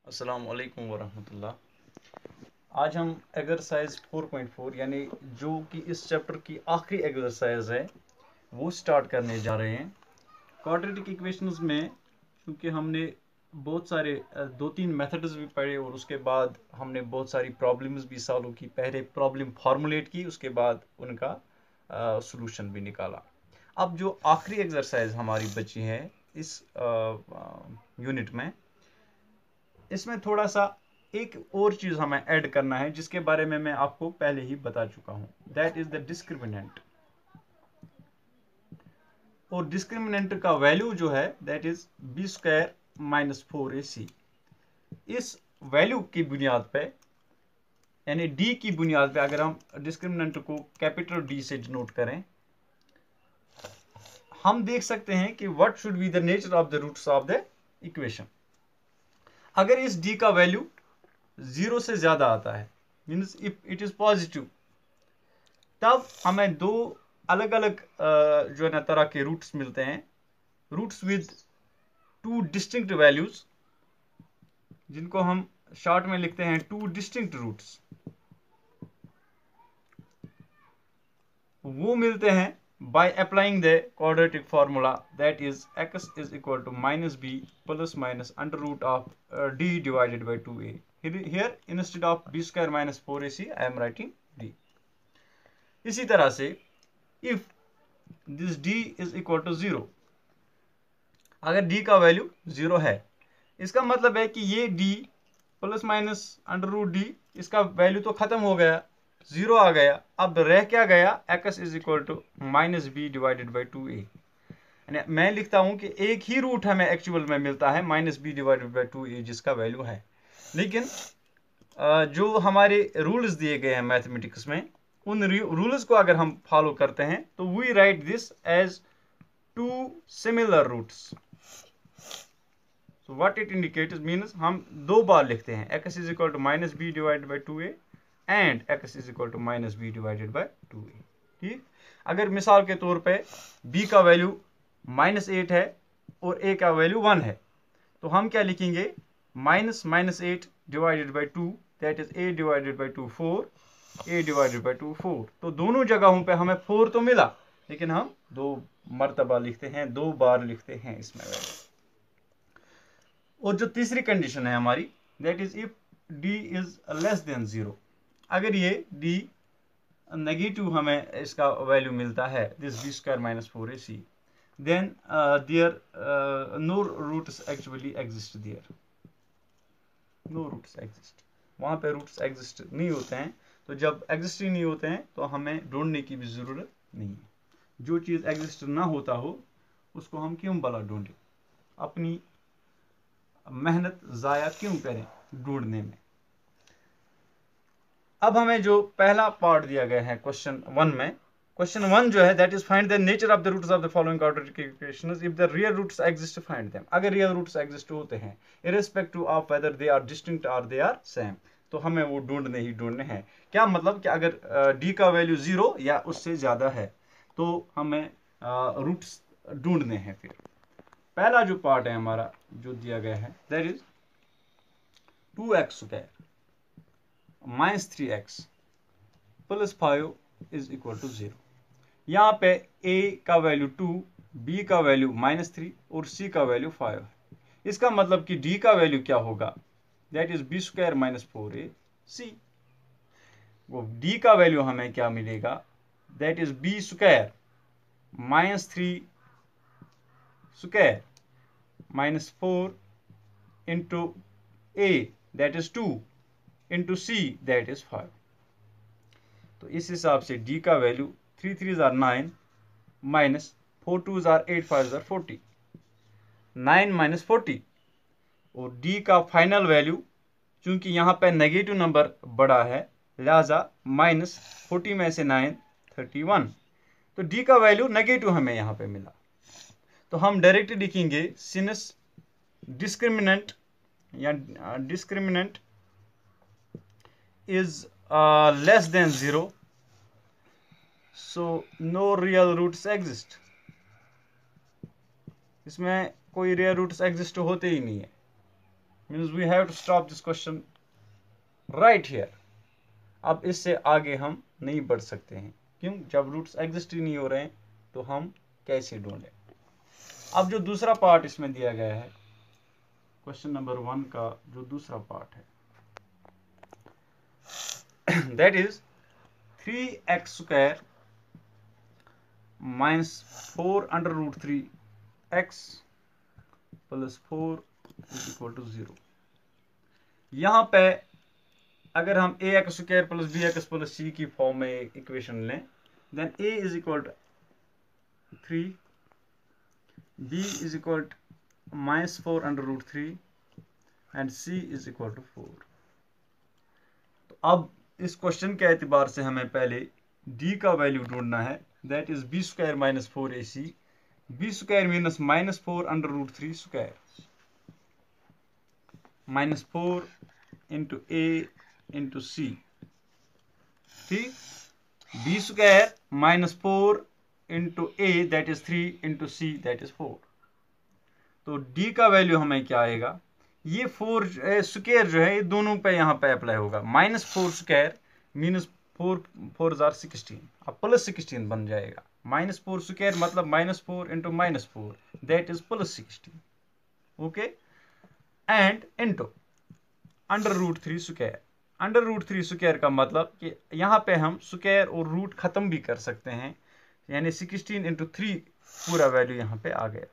अस्सलाम वालेकुम वरहमतुल्लाह। आज हम एक्सरसाइज 4.4 यानी जो कि इस चैप्टर की आखिरी एक्सरसाइज है वो स्टार्ट करने जा रहे हैं। क्वाड्रेटिक इक्वेशंस में क्योंकि हमने बहुत सारे दो तीन मेथड्स भी पढ़े और उसके बाद हमने बहुत सारी प्रॉब्लम्स भी सॉल्व की। पहले प्रॉब्लम फार्मूलेट की, उसके बाद उनका सॉल्यूशन भी निकाला। अब जो आखिरी एक्सरसाइज हमारी बची है इस यूनिट में, इसमें थोड़ा सा एक और चीज हमें ऐड करना है जिसके बारे में मैं आपको पहले ही बता चुका हूं। That is the discriminant. और डिस्क्रिमिनेंट का वैल्यू जो है that is B square minus 4ac। इस वैल्यू की बुनियाद पे यानी डी की बुनियाद पे अगर हम डिस्क्रिमिनेंट को कैपिटल डी से डिनोट करें, हम देख सकते हैं कि what should be the nature of the roots of the equation. अगर इस डी का वैल्यू 0 से ज्यादा आता है, means if it is positive, तब हमें दो अलग अलग जो है ना तरह के रूट्स मिलते हैं। Roots with two distinct values, जिनको हम शॉर्ट में लिखते हैं टू डिस्टिंक्ट रूट्स, वो मिलते हैं by applying the quadratic formula that is x is equal to minus B plus minus under root of D divided by 2a। here instead of b square minus 4ac I am writing d। इसी तरह से if this d is equal to 0, अगर d का value 0 है, इसका मतलब है कि ये d plus minus under root D, इसका वैल्यू तो खत्म हो गया, 0 आ गया। अब रह क्या गया, x is equal to minus B divided by 2a। मैं लिखता हूं कि एक ही रूट हमें एक्चुअल में मिलता है minus B divided by 2a जिसका वैल्यू है। लेकिन जो हमारे रूल्स दिए गए हैं मैथमेटिक्स में, उन रूल्स को अगर हम फॉलो करते हैं तो we write this as two similar roots. So what it indicates means हम दो बार लिखते हैं x is equal to minus B divided by 2a and x is equal to minus B divided by 2a। ठीक, अगर मिसाल के तौर पे b का वैल्यू -8 है और a का वैल्यू 1 है, तो हम क्या लिखेंगे, minus minus 8 divided by 2 that is a divided by 2 4, a divided by 2 4। तो दोनों जगहों पे हमें 4 तो मिला, लेकिन हम दो मर्तबा लिखते हैं, दो बार लिखते हैं इसमें वैल्यू। और जो तीसरी कंडीशन है हमारी, that is if d is less than 0। अगर ये d नेगेटिव हमें इसका वैल्यू मिलता है, this b square minus 4ac, then there no roots actually exist there, no roots exist, वहां पे रूट्स एग्जिस्ट नहीं होते हैं। तो जब एग्जिस्ट ही नहीं होते हैं तो हमें ढूंढने की भी जरूरत नहीं है। जो चीज एग्जिस्ट ना होता हो उसको हम क्यों भला ढूंढें, अपनी मेहनत जाया क्यों करें ढूंढने में। अब हमें जो पहला पार्ट दिया गया है क्वेश्चन 1 में, क्वेश्चन 1 जो है that is find the nature of the roots of the following quadratic equations if the real roots exist find them. अगर रियल रूट्स एग्जिस्ट होते हैं irrespective of whether they are distinct और they are same, तो हमें वो ढूंढने ही ढूंढने हैं। क्या मतलब कि अगर d का वैल्यू 0 या उससे ज्यादा है तो हमें रूट्स ढूंढने हैं। फिर पहला जो पार्ट है हमारा जो दिया गया है that is 2x square minus 3x plus 5 is equal to 0। यहाँ पे a का वैल्यू 2, b का वैल्यू -3 और c का वैल्यू 5 है। इसका मतलब कि d का वैल्यू क्या होगा, that is b square minus 4ac। वो d का वैल्यू हमें क्या मिलेगा, that is b square -3 square minus 4 into a that is 2 into c that is 5। तो इस हिसाब से d का value 3 3 are 9 minus 4 2 are 8 5 are 40, 9 minus 40। और d का फाइनल वैल्यू, चूंकि यहाँ पे नेगेटिव नंबर बड़ा है लिहाजा माइनस 40 में से 9 31, तो d का वैल्यू नेगेटिव हमें यहाँ पे मिला। तो हम डायरेक्ट लिखेंगे सिंस डिस्क्रिमिनेंट या discriminant is less than 0, so no real roots exist। इसमें कोई रियल रूट्स एग्जिस्ट होते ही नहीं है। Means we have to stop this question right here. अब इससे आगे हम नहीं बढ़ सकते हैं, क्यों? जब रूट्स एग्जिस्ट ही नहीं हो रहे हैं तो हम कैसे ढूंढें? अब जो दूसरा पार्ट इसमें दिया गया है, क्वेश्चन नंबर 1 का जो दूसरा पार्ट है, that is 3x² minus 4 under root 3 x plus 4 is equal to 0। यहां पे अगर हम ax² plus bx plus c की फॉर्म में इक्वेशन लें, then a is equal to 3, b इज equal to minus 4 under root 3 and c is equal to 4। तो अब इस क्वेश्चन के एतबार से हमें पहले d का वैल्यू ढूंढना है, that is b² minus 4ac। b² minus minus 4 under root 3 square minus 4 into a into c। ठीक, b² minus 4 into a that is 3 into c that is 4। तो d का वैल्यू हमें क्या आएगा? ये 4 स्क्वायर जो है ये दोनों पे यहाँ पे अप्लाई होगा। माइनस 4² मीनस 4×4=16, अब प्लस 16 बन जाएगा। माइनस 4² मतलब minus 4 into minus 4 that is plus 16। Okay, and into under root 3 square. Under root 3 square का मतलब कि यहाँ पे हम स्क्वायर और रूट खत्म भी कर सकते हैं, यानी 16 इंटू 3 पूरा वैल्यू यहाँ पे आ गया।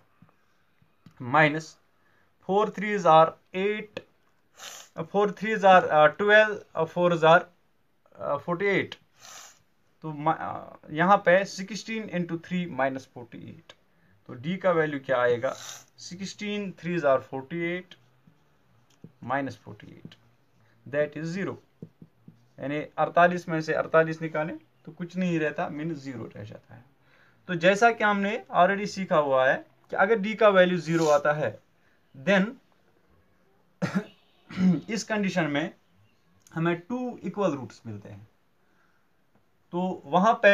Minus 4 3s are 8, 4 3s are 12, 4s are 48। तो यहाँ पे 16 इंटू 3 माइनस 48। तो d का वैल्यू क्या आएगा? 16 3s are 48 minus 48 that is 0। यानी 48 में से 48 निकालें तो कुछ नहीं रहता, मीन्स 0 रह जाता है। तो जैसा कि हमने ऑलरेडी सीखा हुआ है कि अगर d का वैल्यू 0 आता है, देन इस कंडीशन में हमें 2 इक्वल रूट्स मिलते हैं। तो वहां पे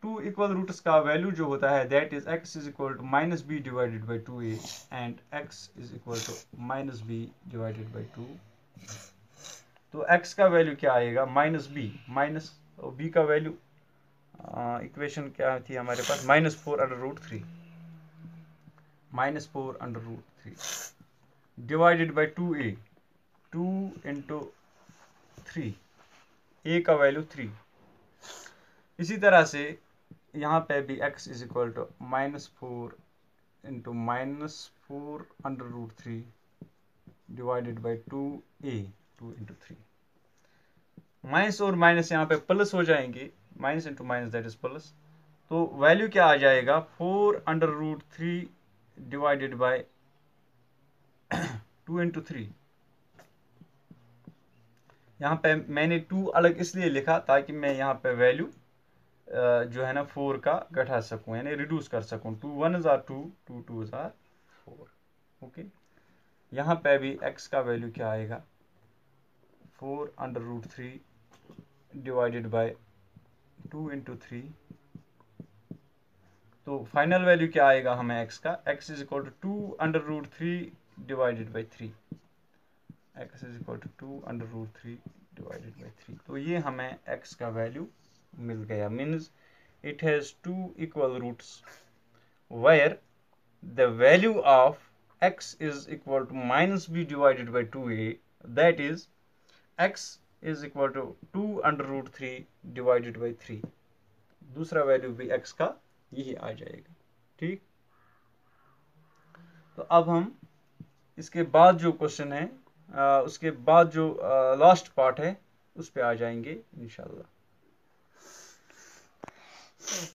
टू इक्वल रूट्स का वैल्यू जो होता है that is x is equal to minus B divided by 2a and x is equal to minus B divided by 2। तो x का वैल्यू क्या आएगा? माइनस बी, माइनस b का वैल्यू इक्वेशन क्या थी हमारे पास? Minus 4 under root 3, minus 4 under root 3 divided by 2a, 2 into 3, a का वैल्यू 3। इसी तरह से यहाँ पे भी x is equal to minus 4 into minus 4 under root 3 divided by 2a, 2 into 3। Minus और माइनस यहाँ पे प्लस हो जाएंगे, minus into minus that is plus. तो वैल्यू क्या आ जाएगा? 4 under root 3 divided by 2 into 3। यहाँ पे मैंने 2 अलग इसलिए लिखा ताकि मैं यहाँ पे वैल्यू जो है ना 4 का घटा सकूं, यानी रिड्यूस कर सकूं। 2 1s are 2, 2 2s are 4। Okay, यहाँ पे भी x का वैल्यू क्या आएगा? 4 under root 3 divided by 2 into 3। तो फाइनल वैल्यू क्या आएगा हमें x का? x is equal to 2 under root 3 divided by 3। x is equal to 2 under root 3 divided by 3। तो ये हमें x का वैल्यू मिल गया। Means it has 2 equal roots where the value of x is equal to minus b divided by 2a, that is x is equal to 2 under root 3 divided by 3। दूसरा value भी x का यही आ जाएगा। ठीक, तो अब हम इसके बाद जो क्वेश्चन है उसके बाद जो लास्ट पार्ट है उस पे आ जाएंगे इंशाल्लाह।